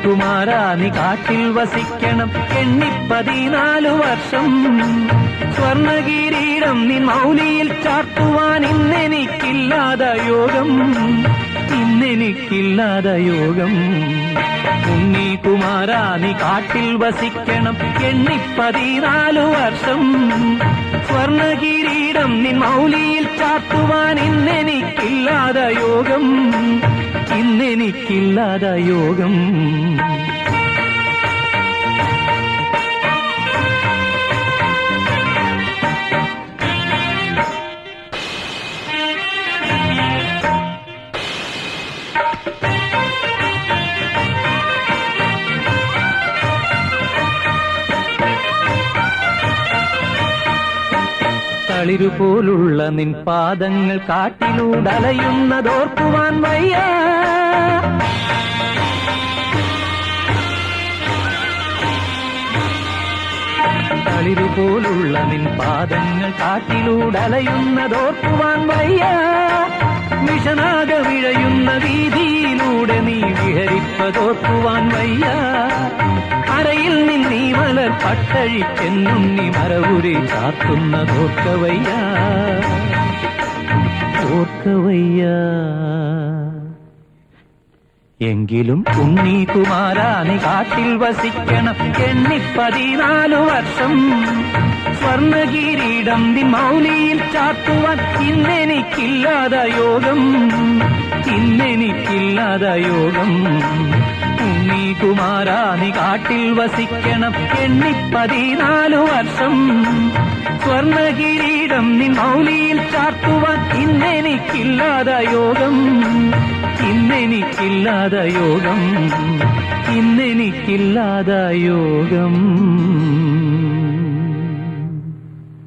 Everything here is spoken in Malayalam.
കുമാരാ നീ കാട്ടിൽ വസിക്കണം 14 വർഷം. സ്വർണകിരീടം നിൻ മൗലിയിൽ ചാർത്തുവാൻ ഇന്നെനിക്കില്ലാത യോഗം, ഇന്നെനിക്കില്ലാത യോഗം. കുമാരാ നീ കാട്ടിൽ വസിക്കണം 14 വർഷം. സ്വർണകിരീടം നിൻ മൗലിയിൽ ചാർത്തുവാൻ ഇന്നെനിക്കില്ലാത യോഗം, ഇന്നെനിക്കില്ലാത യോഗം. തളിരുപോലുള്ള നിൻ പാദങ്ങൾ കാട്ടിലൂടലയുന്നതോർക്കുവാൻ വയ്യ. തളിരുപോലുള്ള നിൻ പാദങ്ങൾ കാട്ടിലൂടലയുന്നതോർക്കുവാൻ വയ്യ. വിഷനാക വിഴയുന്ന വീതിയിലൂടെ നീ വിഹരിപ്പതോർക്കുവാൻ വയ്യ. അരയിൽ നിന്നീ മലർ പട്ടഴിക്കെന്നുണ്ണി മരവുരി ചാത്തുന്നതോർക്കവയ്യ, ഓർക്കവയ്യ. എങ്കിലും കുമാരാ നീ കാട്ടിൽ വസിക്കണം 14 വർഷം. സ്വർണകിരീടം നിൻ മൗലിയിൽ ചാർത്തുവാൻ ഇന്നെനിക്കില്ലാത യോഗം, ഇന്നെനിക്കില്ലാത യോഗം. കുമാരാ നീ കാട്ടിൽ വസിക്കണം 14 വർഷം. സ്വർണകിരീടം നിൻ മൗലിയിൽ ചാർത്തുവാൻ ഇന്നെനിക്കില്ലാത യോഗം, ഇന്നെനിക്കില്ലാത യോഗം, ഇന്നെനിക്കില്ലാത യോഗം.